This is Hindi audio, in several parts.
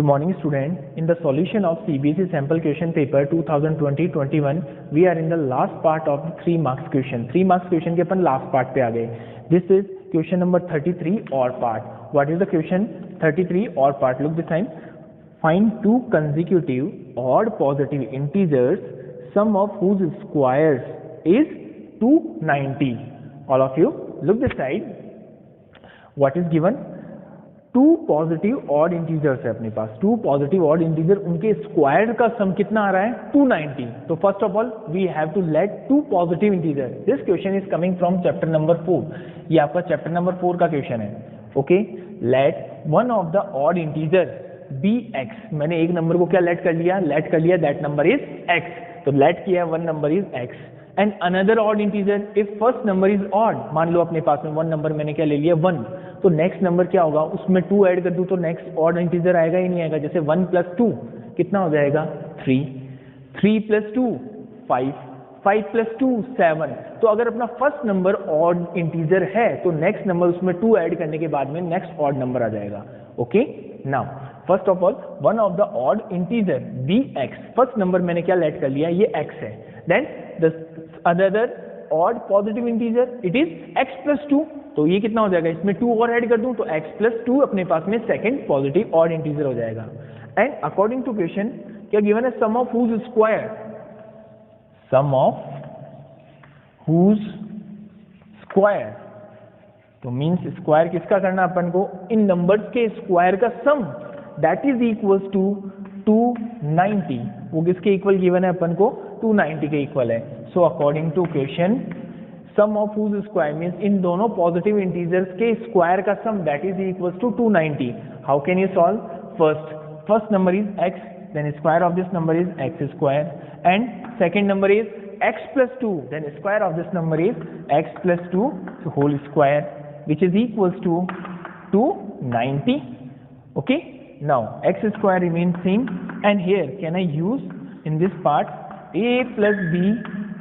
Good morning student. In the solution of CBSE sample question paper 2020-21 we are in the last part of the 3 marks question. 3 marks question के अपन last part पे आ गए. This is question number 33 odd part. What is the question? 33 odd part. Look this time. Find two consecutive odd positive integers sum of whose squares is 290. All of you look this side. What is given? Two positive odd integers है अपने पास. टू पॉजिटिव ऑड इंटीजर उनके स्क्वायर का सम कितना आ रहा है? 290. तो first of all we have to let two positive integer. This question is coming from chapter number 4. ये आपका चैप्टर नंबर 4 का क्वेश्चन है. Okay, let one of the odd integer be x. मैंने एक नंबर को क्या लेट कर लिया? लेट कर लिया दैट नंबर इज एक्स. तो लेट किया one number is x and another odd integer. If first number is odd, मान लो अपने पास में वन नंबर मैंने क्या ले लिया? 1. तो नेक्स्ट नंबर क्या होगा? उसमें 2 ऐड कर दूं तो नेक्स्ट ऑड इंटीजर आएगा ही नहीं आएगा. जैसे 1 + 2 कितना हो जाएगा? 3. 3 + 2 5. 5 + 2 7. तो अगर अपना फर्स्ट नंबर ऑड इंटीजर है तो नेक्स्ट नंबर उसमें 2 ऐड करने के बाद में नेक्स्ट ऑड नंबर आ जाएगा. Okay, now first of all one of the odd integer be x. First number मैंने क्या लेट कर लिया? ये एक्स है. Then the other odd positive integer it is x + 2. तो ये कितना हो जाएगा? इसमें 2 और ऐड कर दूं तो x + 2 अपने पास में सेकंड पॉजिटिव ऑड इंटीजर हो जाएगा. एंड अकॉर्डिंग टू क्वेश्चन क्या गिवन है? Sum of whose square. Sum of whose square तो मींस स्क्वायर किसका करना अपन को? इन नंबर्स के स्क्वायर का sum that is equals to 290. वो किसके इक्वल गिवन है अपन को? 290 के इक्वल है. So according to question sum of whose square means इन दोनों पॉजिटिव इंटीजर्स के स्क्वायर का sum that is equals to 290. How can you solve? First number is x, then square of this number is x square and second number is x + 2, then square of this number is x + 2 whole square which is equals to 290. Okay, now x square remains same and here can I use in this part a plus b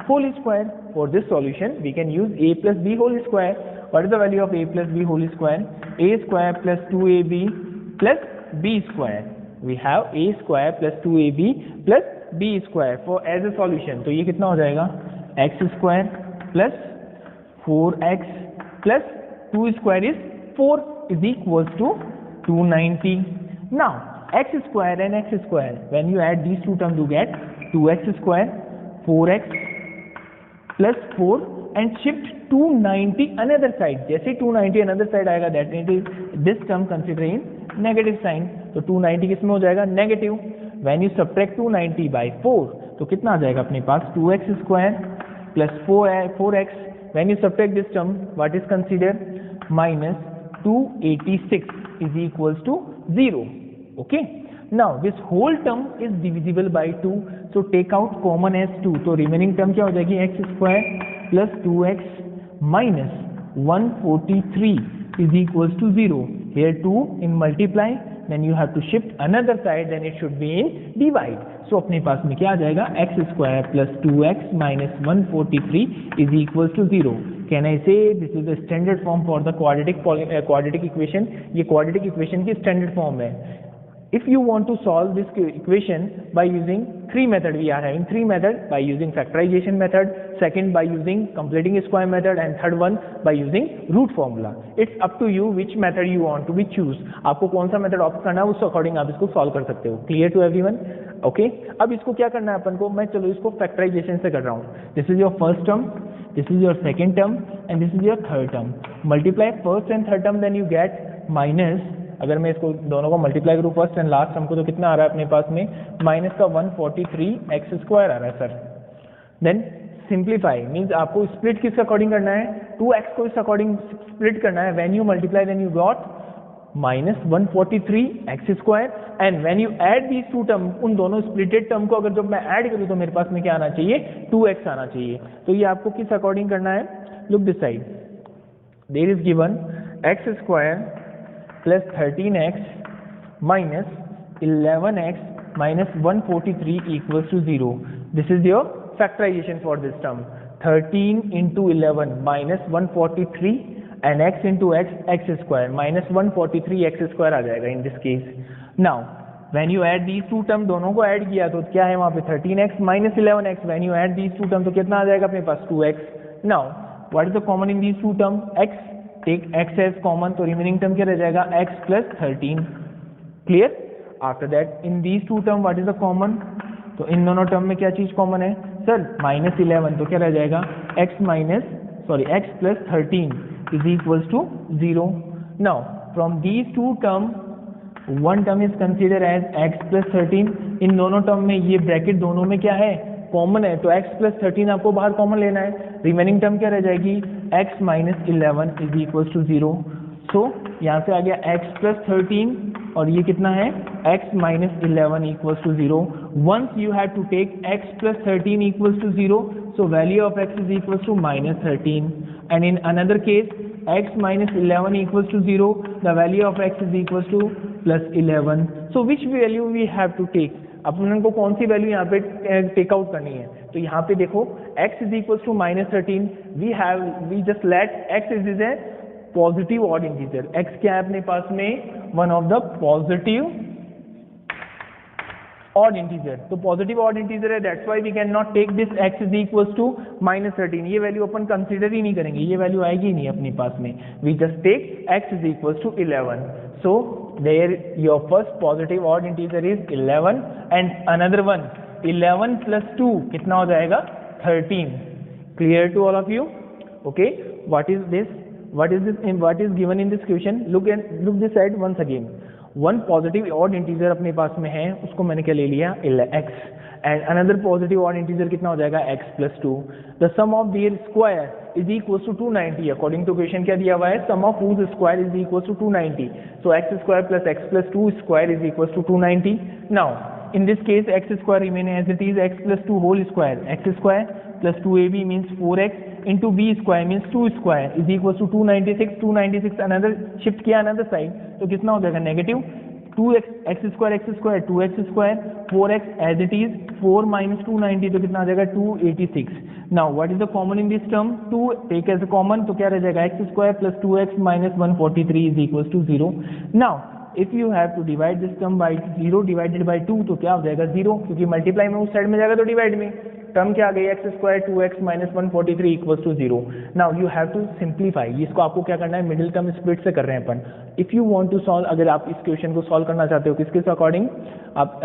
whole square. For this solution we can use a plus b whole square. What is the value of a plus b whole square? A square plus 2ab plus b square. We have a square plus 2ab plus b square for as a solution. तो ये कितना हो जाएगा? x square plus 4x plus 2 square is 4 is equals to 290. Now x square and x square, when you add these two terms you get 2x square 4x plus 4 and shift 290 another side. जैसे 290 another side आएगा that it is this term consider in negative sign. तो 290 किस में हो जाएगा? Negative. when you subtract 290 by 4 तो कितना आ जाएगा अपने पास? 2x square plus 4x. when you subtract this term what is considered? minus 286 is equals to 0. Okay, now this whole term is divisible by 2, so take out common as 2. तो remaining term क्या हो जाएगी? x square plus 2x minus 143 is equals to 0. Here 2 in multiply, then you have to shift another side, then it should be in divide. So अपने पास में क्या आ जाएगा? x square plus 2x minus 143 is equals to 0. Can I say this is the standard form for the quadratic equation? ये quadratic equation की standard form है. If you want to solve this equation by using 3 methods, we are having 3 methods by using factorization method, second by using completing square method and third one by using root formula. It's up to you which method you want to be choose. आपको कौन सा method opt करना है उस according आप इसको solve कर सकते हो. Clear to everyone? Okay, अब इसको क्या करना है अपन को? मैं चलो इसको factorization से कर रहा हूँ. This is your first term, this is your second term and this is your third term. Multiply first and third term, then you get minus. अगर मैं इसको दोनों को मल्टीप्लाई करूँ फर्स्ट एंड लास्ट टर्म को तो कितना आ रहा है अपने पास में? माइनस का 143 एक्स स्क्वायर आ रहा है सर. देन सिंप्लीफाई मीन्स आपको स्प्लिट किस अकॉर्डिंग करना है? 2x को इस अकॉर्डिंग स्प्लिट करना है. When you multiply then you got minus 143 x square and when you add these two term, उन दोनों स्प्लिटेड टर्म को अगर जब मैं ऐड करूँ तो मेरे पास में क्या आना चाहिए? 2x आना चाहिए. तो ये आपको किस अकॉर्डिंग करना है? Look this side. There is given x square plus 13x minus 11x minus 143 equals to 0. This is your factorization for this term. 13 into 11 minus 143 and x into x square minus 143 x square आ जाएगा in this case. Now when you add these two term, दोनों को ऐड किया तो क्या है वहाँ पे 13x minus 11x, when you add these two term तो कितना आ जाएगा अपने पास 2x। Now what is the common in these two term, x, take x as common, तो रिमेनिंग टर्म क्या रह जाएगा x plus 13। Clear? After that in these two term what is the common, तो इन दोनों टर्म में क्या चीज कॉमन है सर, माइनस 11, तो क्या रह जाएगा x plus 13 is equals to 0। Now from these two term one term is consider as x plus 13, इन दोनों टर्म में ये ब्रैकेट दोनों में क्या है कॉमन है, तो x प्लस 13 आपको बाहर कॉमन लेना है, रिमेनिंग टर्म क्या रह जाएगी x minus 11 is equals to 0। So यहाँ से आ गया x प्लस 13 और ये कितना है x minus 11 equals to 0। Once you have to take x plus 13 equals to 0, so value of x is equals to minus 13, and in another case x minus 11 equals to 0, the value of x is equals to plus 11. So which value we have to take, अपन को कौन सी वैल्यू यहाँ पे टेक आउट करनी है, तो यहाँ पे देखो x is equals to minus 13, we just let x is a positive odd integer, x क्या है अपने पास में one of the positive odd integer, तो पॉजिटिव ऑड इंटीजर है, that's why we can not take this x is equals to minus 13, ये वैल्यू अपन कंसीडर ही नहीं करेंगे, ये वैल्यू आएगी ही नहीं अपने पास में, we just take x is equals to 11। So there your first positive odd integer is 11 and another one 11 plus 2 कितना हो जाएगा 13। Clear to all of you? Okay, what is this, what is given in this question, look this side once again, one positive odd integer अपने पास में है, उसको मैंने क्या ले लिया x, and another positive odd integer कितना हो जाएगा x plus 2, the sum of their square is equals to 290, according to question क्या दिया हुआ है, sum of whose square is equals to 290, so x square plus x plus 2 square is equals to 290. Now in this case x square remain as it is, x plus 2 whole square, x square plus 2ab means 4x into b square means 2 square is equals to 296, 296 another shift किया another side, तो कितना हो जाएगा negative 2x, x square 2x square 4x as it is, 4 minus 290 तो कितना आ जाएगा 286. now what is the common in this term, 2 take as a common, तो क्या रह जाएगा x square plus 2x minus 143 is equals to 0. now if you have to divide this term by 0 divided by 2 तो क्या हो जाएगा 0, क्योंकि मल्टीप्लाई में उस साइड में जाएगा तो डिवाइड में, टर्म क्या आ गई x square 2x minus 143 equals to 0. Now you have to simplify, इसको आपको क्या करना है मिडिल टर्म स्प्लिट से कर रहे हैं अपन. If you want to solve, अगर आप इस क्वेश्चन को सॉल्व करना चाहते हो किसके अकॉर्डिंग, आप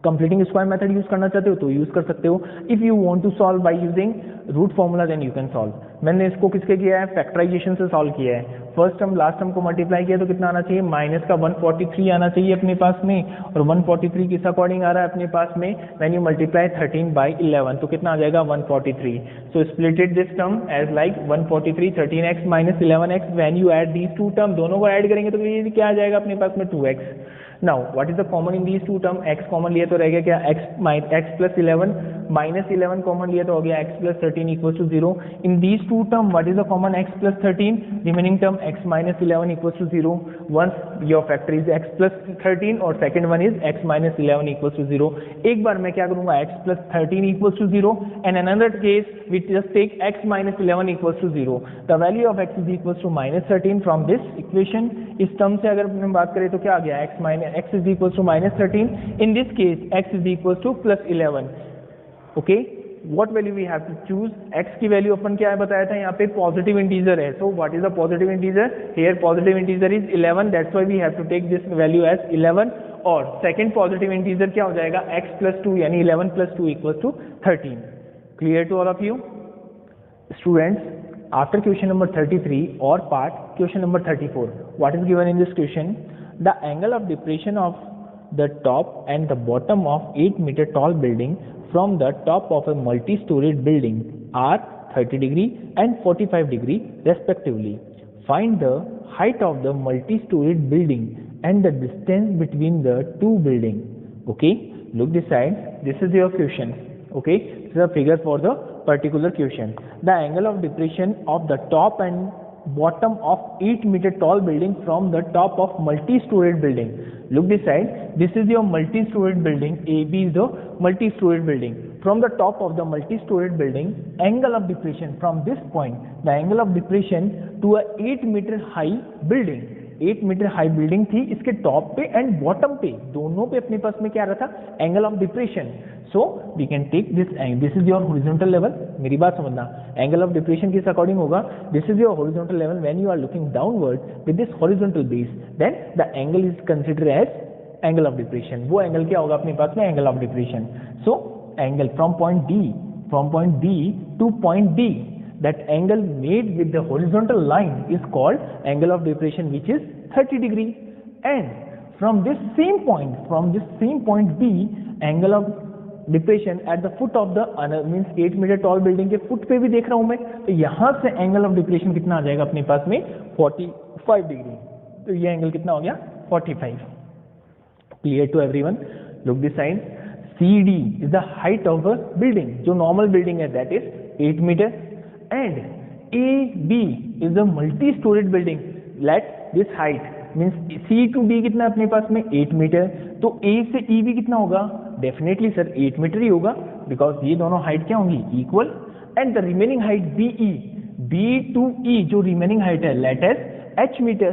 कंप्लीटिंग स्क्वायर मेथड यूज करना चाहते हो तो यूज कर सकते हो. If you want to solve by using root formula then you can solve. मैंने इसको किसके किया है, फैक्टराइजेशन से सॉल्व किया है. फर्स्ट टर्म लास्ट टर्म को मल्टीप्लाई किया तो कितना आना चाहिए, माइनस का 143 आना चाहिए अपने पास में, और 143 किस अकॉर्डिंग आ रहा है अपने पास में, व्हेन यू मल्टीप्लाई 13 बाई 11 तो कितना आ जाएगा 143. So splitted this term as like 143 13x minus 11x. When you add these two term, दोनों को ऐड करेंगे तो ये क्या आ जाएगा अपने पास में 2x. Now what is the common in these two term, x common लिया तो रह गया क्या x प्लस 11 माइनस 11 कॉमन लिया तो हो गया x plus 13 equals to 0. In these two term what is the common x plus 13, remaining term x minus 11 equals to 0. Once your factor is x plus 13 और second one is x minus 11 equals to 0. एक बार मैं क्या करूंगा x plus 13 equals to 0 and another case we just take x minus 11 equals to 0. The value of x is equals to minus 13 from this equation. इस टर्म से अगर हम बात करें तो क्या आ गया, x is equals to minus 13. In this case x is equals to plus 11. Okay, what value we have to choose, x की वैल्यू अपन क्या है बताया था यहाँ पे पॉजिटिव इंटीजर है. So what is the positive integer, here positive integer is 11, that's why we have to take this value as 11. और सेकंड पॉजिटिव इंटीजर क्या हो जाएगा, x प्लस 2 यानी 11 plus 2 equals to 13. Clear to all of you students? After question number 33 और part question number 34, what is given in this question, the angle of depression of the top and the bottom of 8-meter tall building from the top of a multi-storied building are 30 degree and 45 degree respectively. Find the height of the multi-storied building and the distance between the two buildings. Okay, look this side, this is your question. Okay, this is a figure for the particular question. The angle of depression of the top and bottom of 8-meter tall building from the top of multi-storied building. Look this side, this is your multi-storied building, AB is the multi-storied building. From the top of the multi-storied building, angle of depression from this point, the angle of depression to a 8-meter high building, 8 meter high building थी, इसके टॉप पे एंड बॉटम पे दोनों पे अपने पास में क्या रहा था, angle of depression. So we can take this is your horizontal level. मेरी बात समझना, एंगल ऑफ डिप्रेशन किस अकॉर्डिंग होगा, this is your horizontal level when you are looking downward with this horizontal base, then the angle is considered as angle of depression. वो एंगल क्या होगा अपने पास में, angle of depression. So angle from point D to point D, that angle made with the horizontal line is called angle of depression, which is 30 degree. And from this same point B, angle of depression at the foot of the means 8 meter tall building के foot पे भी देख रहा हूं मैं, तो यहां से angle of depression कितना आ जाएगा अपने पास में 45 डिग्री. तो ये एंगल कितना हो गया 45. Clear to everyone? Look this side. CD is the height of a building. जो normal building है that is 8 meter, and AB is the multi-storied building. Let this height means C to D कितना अपने पास में 8 मीटर, तो A से E भी कितना होगा, डेफिनेटली सर 8 मीटर ही होगा, बिकॉज ये दोनों हाइट क्या होंगी, equal. And the remaining height BE, B to E जो रिमेनिंग हाइट है let as H meter.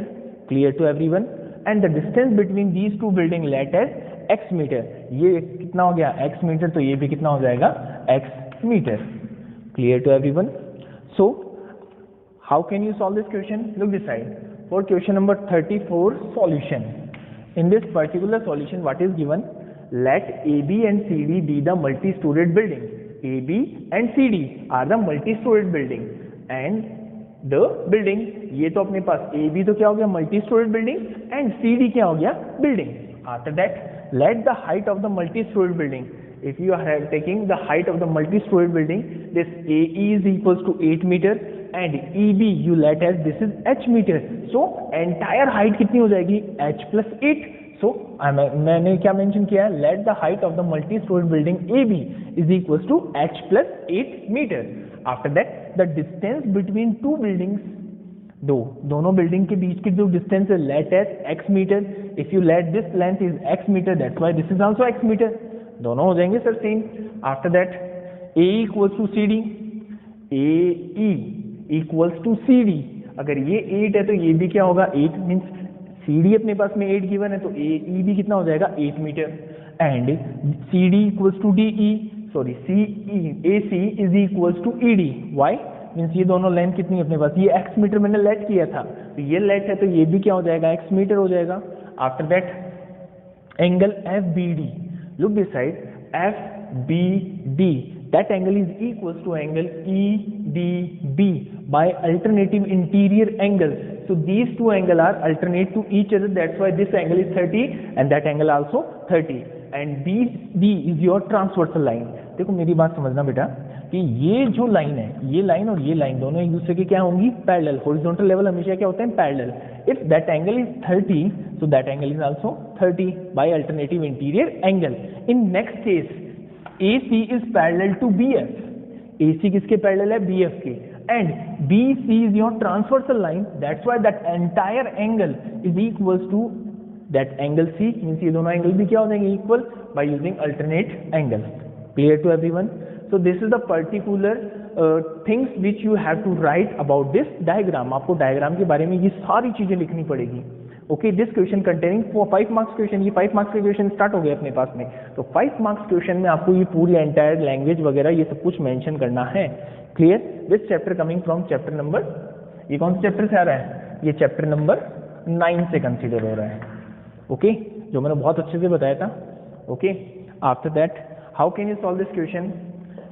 Clear to everyone? And the distance between these two building let as X meter. ये कितना हो गया X मीटर, तो ये भी कितना हो जाएगा X meter. Clear to everyone? So how can you solve this question? Look this side. For question number 34 solution. In this particular solution, what is given? Let AB and CD be the multi-storied building. AB and CD are the multi-storied building, and the building, ये तो अपने पास AB तो क्या हो गया multi-storied building, and CD क्या हो गया building. After that, let the height of the multi-storied building. If you are taking the height of the multi-storied building, this AE is equals to 8 meter, and EB you let as this is H meter. So entire height कितनी हो जाएगी H plus 8. So मैंने क्या मेंशन किया है, let the height of the multi-storied building AB is equals to H plus 8 meter. After that, the distance between two buildings, दोनों बिल्डिंग के बीच की जो डिस्टेंस है let as x meter. If you let this length is x meter, that's why this is also x meter. दोनों हो जाएंगे sir same. After that A equals to CD, AE equals to CD. अगर ये 8 है तो ये भी क्या होगा 8, मीन्स CD अपने पास में 8 गिवन है, तो AE भी कितना हो जाएगा 8 metre. And CD equals to DE, sorry AC is equals to ED. Why? Means ये दोनों लेंथ कितनी है अपने पास, ये x मीटर मैंने लेट किया था, तो ये लेट है तो ये भी क्या हो जाएगा x मीटर हो जाएगा. After that angle FBD, look this side, FBD, that angle is equals to angle EDB by alternative interior angles. So these two angles are alternate to each other, that's why this angle is 30 and that angle also 30, and BD is your transversal line. देखो मेरी बात समझना बेटा कि ये जो लाइन है, ये लाइन और ये लाइन दोनों एक दूसरे के क्या होंगी, पैरेलल. हॉरिजॉन्टल लेवल हमेशा क्या होते हैं, parallel. If that angle is 30, so that angle is also 30 by alternative interior angle. In next case, AC is parallel to BF. AC किसके पैरेलल है, BF के. And BC is your transversal line. That's why that entire angle is equals to that angle C. Means ये दोनों एंगल भी क्या हो जाएंगे, equal by using alternate angle. Clear to everyone? So this is the particular things which you have to write about this diagram. आपको डायग्राम के बारे में ये सारी चीजें लिखनी पड़ेगी. Okay, this question containing 5 marks question. ये 5 मार्क्स के क्वेश्चन स्टार्ट हो गए अपने पास में. तो 5 मार्क्स क्वेश्चन में आपको ये पूरी एंटायर लैंग्वेज वगैरह ये सब कुछ मेंशन करना है. Clear? This chapter coming from chapter number, ये कौन से चैप्टर से आ रहा है, ये चैप्टर नंबर 9 से कंसीडर हो रहा है. ओके, जो मैंने बहुत अच्छे से बताया था. Okay, after that how can you solve this question?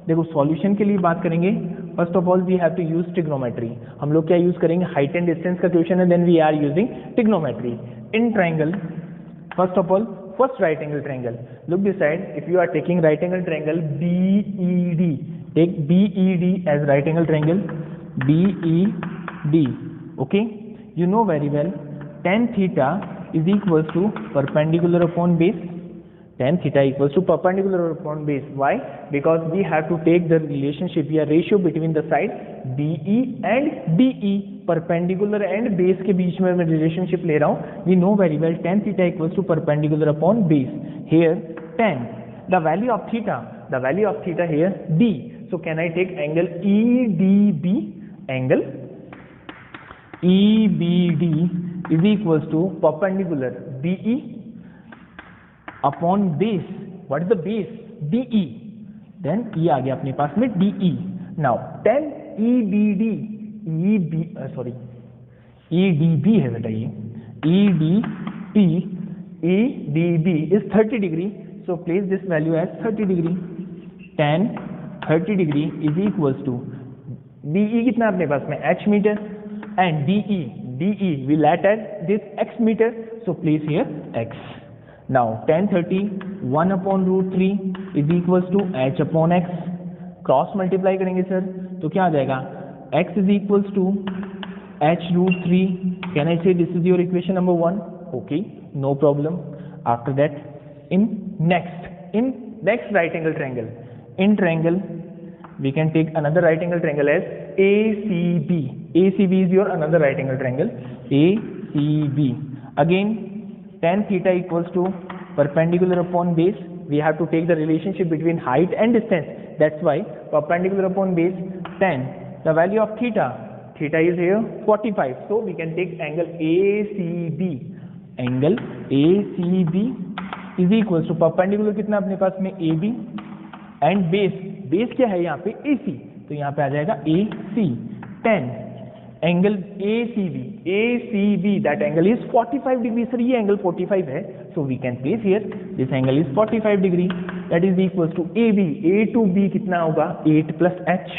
देखो सॉल्यूशन के लिए बात करेंगे. First of all we have to use trigonometry. हम लोग क्या यूज करेंगे, हाइट एंड डिस्टेंस का क्वेश्चन है, then we are using trigonometry. In triangle, first of all first right angle triangle. Look this side, if you are taking right angle triangle BED, take BED as right angle triangle, BED. Okay, you know very well tan theta is equals to perpendicular upon base. Tan theta equals to perpendicular upon base. Why? Because we have to take the relationship या ratio between the side BE and DE. perpendicular and base के बीच में मैं relationship ले रहा हूँ. We know very well tan theta equals to perpendicular upon base. Here tan, the value of theta here D. So can I take angle EDB? Angle EBD is equals to perpendicular BE upon base. What is the base? DE. Then ये आ गया अपने पास में DE. नाउ 10 EBD EDB है बेटा, ये EDB is 30 degree. So place this value as 30 degree. 10 30 degree is equals to DE कितना अपने पास में H meter and DE will act as this X meter. So place here X. Now 10 30 1 upon root 3 is equals to H upon X. Cross multiply करेंगे सर तो क्या आ जाएगा? X is equals to H root 3. Can I say this is your equation number 1? Okay, no problem. After that, in next right angle triangle, in triangle we can take another right angle triangle as ACB. ACB is your another right angle triangle. ACB. Again, tan theta equals to perpendicular upon base. We have to take the relationship between height and distance. That's why perpendicular upon base tan. The value of theta is here 45. So we can take angle ACB. Angle ACB is equals to perpendicular कितना अपने पास में AB and base क्या है यहाँ पे? AC. तो यहाँ पे आ जाएगा AC. tan angle ACB, that angle is 45 degree. Sir ये angle 45 है, so we can place here this angle is 45 degree. That is equals to AB. A to B कितना होगा? 8 plus H.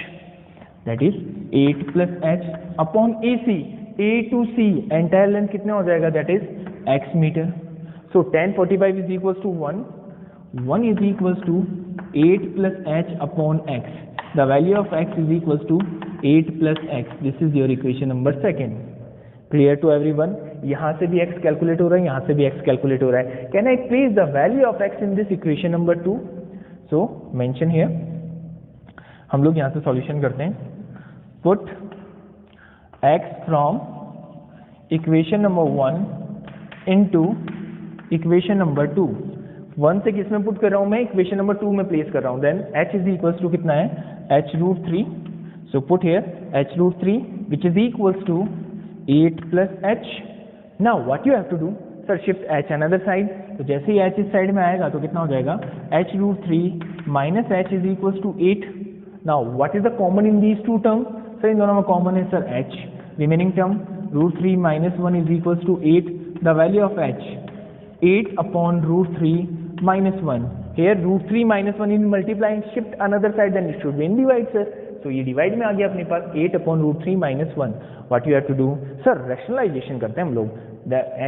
That is 8 plus H upon AC. A to C entire length कितना हो जाएगा? That is X meter. So tan 45 is equals to 1. 1 is equals to 8 plus H upon X. The value of X is equals to 8 plus X. This is your equation number 2. Clear to everyone? यहाँ से भी X कैलकुलेट हो रहा है, यहाँ से भी X कैलकुलेट हो रहा है. Can I place the value of X in this equation number 2? So mention here. हम लोग यहाँ से सॉल्यूशन करते हैं. Put X from equation number 1 into equation number 2. 1 से किस में पुट कर रहा हूँ मैं? इक्वेशन नंबर 2 में प्लेस कर रहा हूँ. Then H is equals to कितना है? H root 3. So put here H root 3 which is equals to 8 plus H. Now what you have to do? Sir shift H another side. तो जैसे ही H इस साइड में आएगा तो कितना हो जाएगा? H root 3 minus H is equals to 8. Now what is the common in these two terms? Sir इन दोनों में कॉमन है sir H. Remaining term root 3 minus 1 is equals to 8. The value of H 8 upon root 3 minus 1. Here root 3 minus 1 in multiplying, shift another side, then it should be in divide sir. So ये divide में आ गया अपने पास 8 upon root 3 minus 1. What you have to do? Sir rationalization करते हैं हम लोग.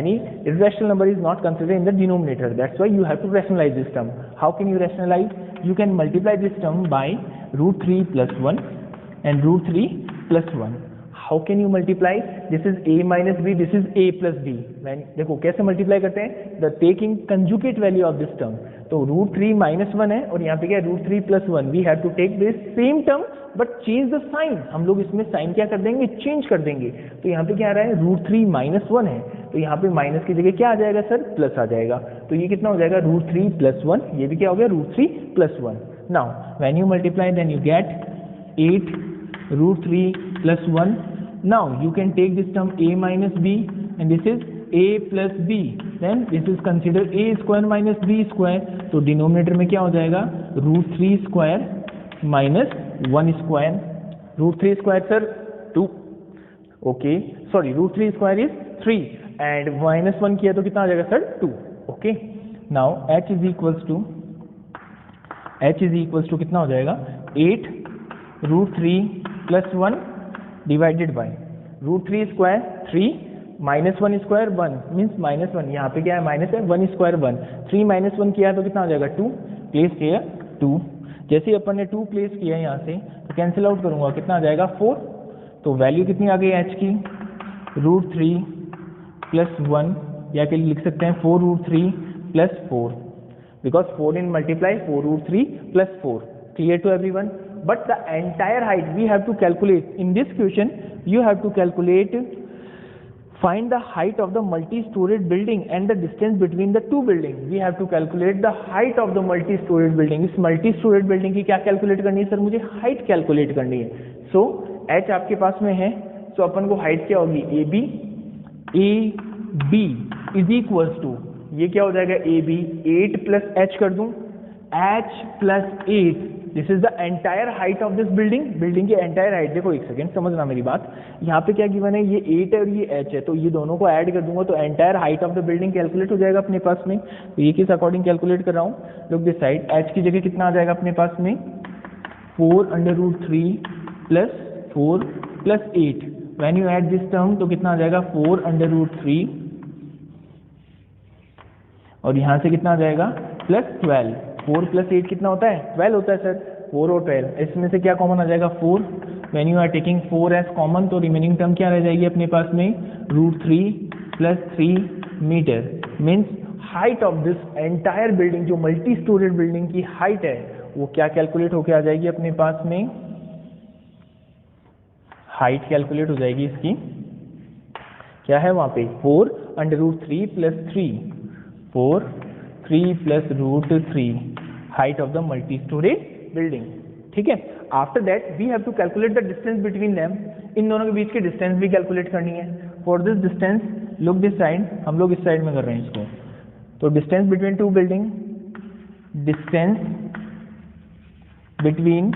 Any irrational number is not considered in the denominator. That's why you have to rationalize this term. How can you rationalize? You can multiply this term by root 3 plus 1 and root 3 plus 1. How can you multiply? This is a minus b, this is a plus b. देखो कैसे मल्टीप्लाई करते हैं? The taking conjugate value of this term. तो root 3 minus 1 है और यहाँ पे क्या है? root 3 plus 1. We have to take this same term but change the sign. हम लोग इसमें साइन क्या कर देंगे? चेंज कर देंगे. तो यहाँ पे क्या आ रहा है? root 3 minus 1 है, तो यहाँ पे माइनस की जगह क्या आ जाएगा सर? प्लस आ जाएगा. तो ये कितना हो जाएगा? root 3 plus 1. ये भी क्या हो गया? root 3 plus 1. Now when you multiply then you get 8 root 3 plus 1. Now you can take this term a minus b and this is a plus b. Then this is considered a square minus b square. तो डिनोमिनेटर में क्या हो जाएगा? root 3 square minus 1 square. root 3 square sir 2. Okay, sorry root 3 square is 3 and minus 1 किया तो कितना आ जाएगा sir? 2. Okay. Now h is equals to कितना हो जाएगा? 8 root 3 plus 1 divided by root 3 square 3 minus 1 square 1 means minus 1. यहाँ पे क्या है? माइनस है. 1 square 1. 3 minus 1 किया तो कितना हो जाएगा? 2. प्लेस किया 2. जैसे ही अपन ने 2 प्लेस किया यहाँ से तो कैंसिल आउट करूंगा, कितना आ जाएगा? 4. तो वैल्यू कितनी आ गई h की? root 3 plus 1 या के लिए लिख सकते हैं 4 root 3 plus 4 because 4 in multiply 4 root 3 plus 4. Clear to everyone? But the entire height we have to calculate. In this question you have to calculate, find the height of the multi-storied building and the distance between the two buildings. We have to calculate the height of the multi-storied building. इस multi-storied building की क्या कैलकुलेट करनी है सर? मुझे हाइट कैलकुलेट करनी है. So h आपके पास में है, so अपन को हाइट क्या होगी? AB, A B is equals to, ये क्या हो जाएगा ए बी, 8 प्लस एच कर दूं, H plus 8, this is the entire height of this building, building की एंटायर हाइट। देखो एक सेकेंड समझना मेरी बात, यहाँ पे क्या गिवन है, ये 8 है और ये h है, तो ये दोनों को ऐड कर दूंगा तो entire height of the building calculate हो जाएगा अपने पास में। तो ये किस अकॉर्डिंग कैलकुलेट कर रहा हूँ, लुक दिस साइड, h की जगह कितना आ जाएगा अपने पास में 4√3 plus 4 plus 8, when you add this term तो कितना आ जाएगा 4√3 और यहाँ से कितना आ जाएगा प्लस 12, 4 प्लस 8 कितना होता है 12 होता है सर, 4 और 12, इसमें से क्या कॉमन आ जाएगा 4, when you are taking 4 as common तो रिमेनिंग टर्म क्या रह जाएगी अपने पास में √3 plus 3 meter, means height of this entire building, जो मल्टी स्टोरेड बिल्डिंग की हाइट है वो क्या कैलकुलेट होके आ जाएगी अपने पास में, हाइट कैलकुलेट हो जाएगी इसकी, क्या है वहां पे 4√3 plus 3, 3 plus √3, height of the multi storage building, ठीक है। After that we have to calculate the distance between them, इन दोनों के बीच की डिस्टेंस भी कैलकुलेट करनी है। For this distance look this side, हम लोग इस साइड में कर रहे हैं इसको, तो distance between two building, distance between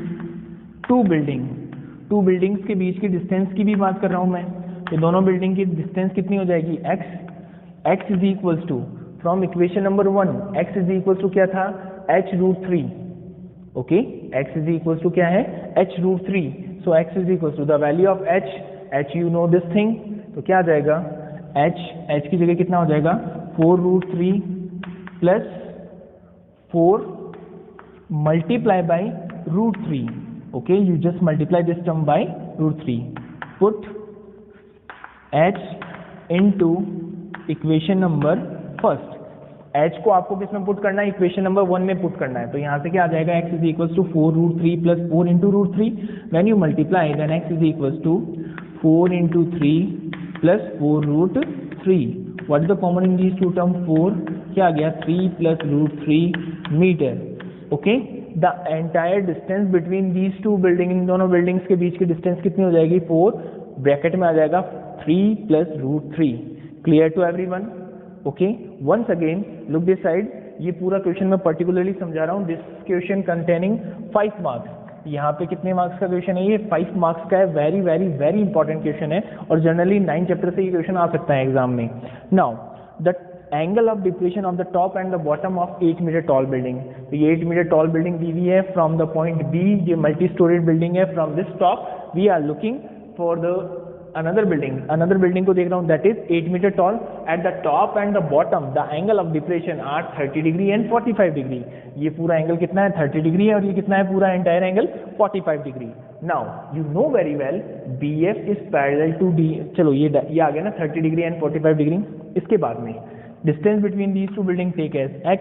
to buildings के बीच की डिस्टेंस की भी बात कर रहा हूं मैं, तो दोनों बिल्डिंग की डिस्टेंस कितनी हो जाएगी x is equals to, from equation number 1 x is equals to क्या था h√3, okay, x is equals to क्या है h√3, so x is equals to the value of h you know this thing, तो क्या आ जाएगा h की जगह कितना हो जाएगा 4√3 plus 4 multiply by √3, okay, you just multiply this term by √3, put h into equation number first, h को आपको किसमें पुट करना है इक्वेशन नंबर 1 में पुट करना है, तो यहाँ से क्या आ जाएगा x is equals to 4√3 plus 4 into √3, when you multiply then x is equals to 4 into 3 plus 4√3, what is the common in these two term 4, क्या आ गया 3 plus √3 metre, okay. The entire distance between these two building, इन दोनों बिल्डिंग्स के बीच की डिस्टेंस कितनी हो जाएगी 4, ब्रैकेट में आ जाएगा 3 plus √3, clear to everyone, okay. Once again look this side, ये पूरा क्वेश्चन मैं पर्टिकुलरली समझा रहा हूँ, दिस क्वेश्चन कंटेनिंग 5 मार्क्स, यहाँ पे कितने मार्क्स का क्वेश्चन है, ये 5 मार्क्स का है, very very very important question है और जनरली 9 चैप्टर से ये क्वेश्चन आ सकता है एग्जाम में। Now the angle of depression of the top and the bottom of 8 meter tall building, तो ये 8 मीटर टॉल बिल्डिंग दी हुई है फ्रॉम द पॉइंट बी, ये मल्टी स्टोरेड बिल्डिंग है, from this top we are looking for the another building को देख रहा हूँ that is 8 meter tall, at the top and the bottom the angle of depression are 30 degree and 45 degree, ये पूरा एंगल कितना है 30 डिग्री है और ये कितना है पूरा entire angle 45 degree. Now you know very well BF is parallel to D, चलो ये आ गया ना 30 डिग्री एंड 45 डिग्री, इसके बाद में distance between these two building take as x,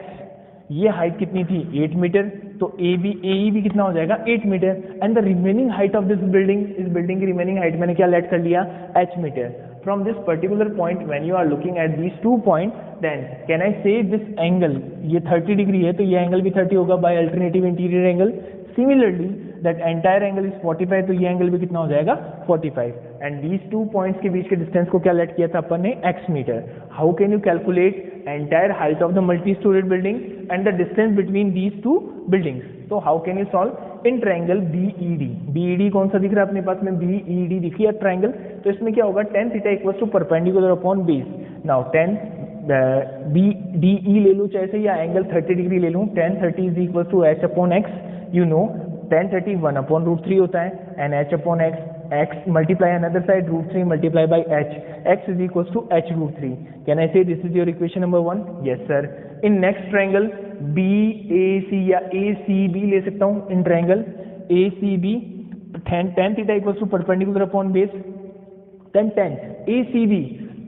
ये हाइट कितनी थी 8 मीटर, तो AE भी कितना हो जाएगा 8 metre, and the remaining height of this building, इस बिल्डिंग की रिमेनिंग हाइट मैंने क्या लेट कर लिया h metre, from this particular point when you are looking at these 2 point then can I say this angle, ये 30 डिग्री है तो ये एंगल भी 30 होगा by alternative interior angle, similarly that entire angle is 45, तो ये एंगल भी कितना हो जाएगा 45, एंड दीज 2 पॉइंट्स के बीच के डिस्टेंस को क्या लेट किया था अपन ने x metre. How can you calculate entire height of the multi storeyed building and the distance between these 2 buildings, तो how can you solve in triangle BED कौन सा दिख रहा है अपने पास में BED दिखी है ट्रायंगल, तो इसमें क्या होगा tan theta equals to perpendicular upon base, now tan BDE ले लूँ चाहे से या एंगल 30 डिग्री ले लूँ, tan 30 is equal to h upon x, you know tan 30 1 upon √3 होता है and h upon x multiply another side √3 multiply by x is equal to h√3, can I say this is your equation number 1, yes sir. In next triangle BAC या ACB ले सकता हूँ, in triangle ACB tan theta equal to perpendicular upon base, then tan ACB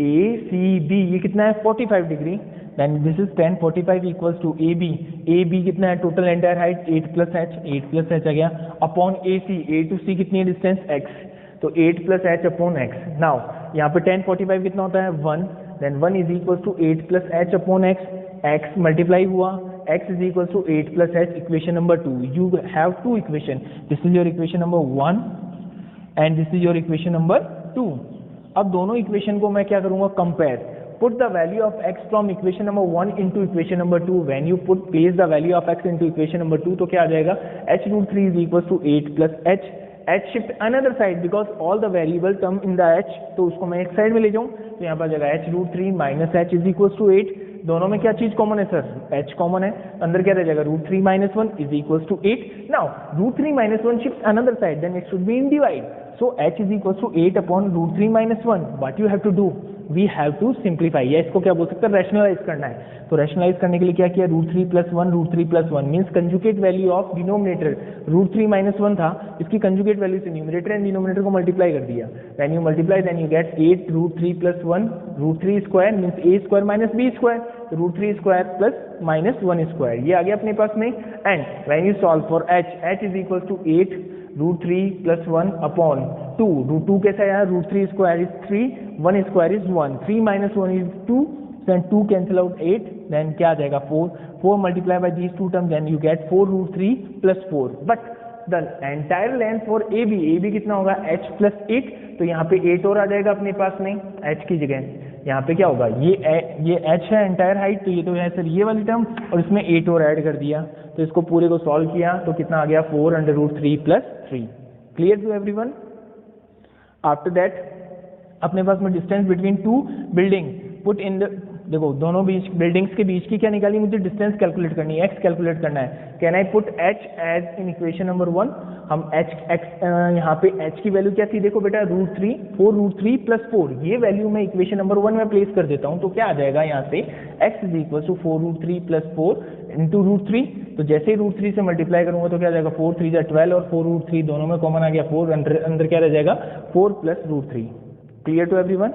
ये कितना है 45 degree, then this is tan 45 equals to AB कितना है total entire height 8 plus h आ गया upon AC, A to C कितनी है डिस्टेंस x, तो 8 plus h upon x। Now यहाँ पे tan 45 कितना होता है 1, then 1 is equals to 8 plus h upon x multiply हुआ x is equals to 8 plus h, equation number 2, you have 2 equation, this is your equation number 1 and this is your equation number 2। अब दोनों इक्वेशन को मैं क्या करूंगा compare, put the value of x from equation number 1 into equation number 2. When you place the value of x into equation number 2 तो क्या आ जाएगा, h root 3 is equals to 8 plus h shift another side because all the variable term in the h, तो उसको मैं एक साइड में ले जाऊं तो यहाँ पर आ जाएगा h root 3 minus h is equals to 8. दोनों में क्या चीज कॉमन है सर, h कॉमन है, अंदर क्या रह जाएगा root 3 minus 1 is equals to 8. Now root 3 minus 1 shift another side, then it should be in divide. So h is equals to 8 upon root 3 minus 1. What you have to do, we have to simplify. या इसको क्या बोल सकते हैं, रैशनलाइज करना है. तो रैशनलाइज करने के लिए क्या किया, root 3 plus 1 root 3 plus 1 means conjugate value of denominator root 3 minus 1 था, इसकी कंजुगेट वैल्यू से न्यूमरेटर एंड डिनोमिनेटर को मल्टीप्लाई कर दिया. When you multiply then you get 8 root 3 plus 1 root 3 square means a square minus b square, root 3 square plus minus 1 square, ये आ गया अपने पास में. And when you solve for h is equal to 8 root 3 plus 1 upon 2. Root 2 कैसा है, root 3 square is 3, 1 square is 1, 3 minus 1 is 2, then 2 cancel out 8, then क्या आ जाएगा 4 multiply by these two terms, then you get 4 root 3 plus 4. But the entire length for AB कितना होगा, h plus 8, तो यहाँ पे 8 और आ जाएगा अपने पास में h की जगह. यहाँ पे क्या होगा, ये h है एंटायर हाइट, तो ये तो है सर ये वाली टर्म, और इसमें 8 और ऐड कर दिया, तो इसको पूरे को सॉल्व किया तो कितना आ गया 4 under root 3 plus 3. Clear to everyone. After that अपने पास में distance between two building put in the, देखो दोनों बिल्डिंग्स के बीच की क्या निकाली, मुझे डिस्टेंस कैलकुलेट करनी है, x कैलकुलेट करना है. Can I put h as in equation number 1. हम यहाँ पे h की वैल्यू क्या थी, देखो बेटा रूट 3 4 रूट 3 प्लस 4, ये वैल्यू मैं इक्वेशन नंबर 1 में प्लेस कर देता हूँ, तो क्या आ जाएगा यहाँ से x is equal to 4 root 3 plus 4 into root 3. तो जैसे ही रूट 3 से मल्टीप्लाई करूंगा तो क्या आ जाएगा 4 3 जा 12 और 4 रूट 3 दोनों में कॉमन आ गया 4, अंदर क्या रह जाएगा 4 plus root 3. Clear to everyone.